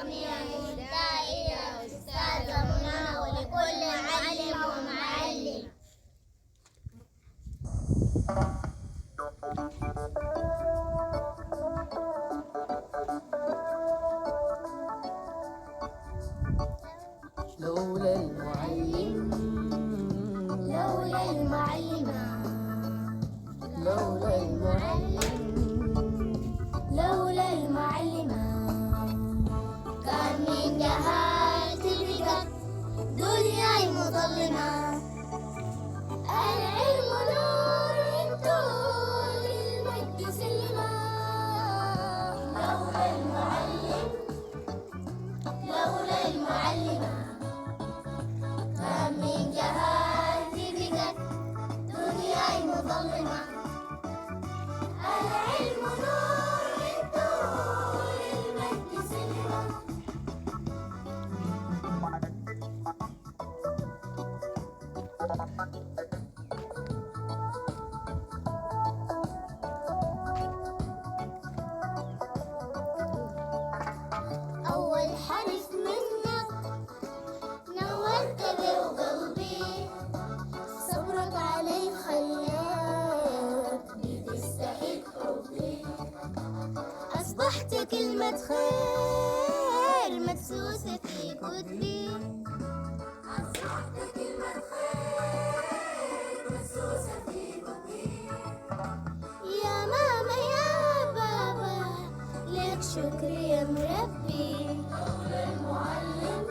جميع المنتهى إلى أستاذة منى ولكل معلم ومعلم. لولا المعلم، لولا المعلمة، لولا المعلم، لولا المعلمة، كان من جهالتي بقت دنياي مظلمة. العلم نور انتو للمجد سلمة. لولا المعلم، لولا المعلمة، كان من جهالتي بقت دنياي مظلمة. العلم نور انتو للمجد سلمة. أول حرف منك نورت بيه قلبي، صبرك علي خلاك بتستحق حبي. أصبحت كلمة خير مدسوسة في كتبي. أصبحت كلمة خير مدسوسة في كتبي. يا ماما يا بابا لك شكر يا مربي. لولا المعلم،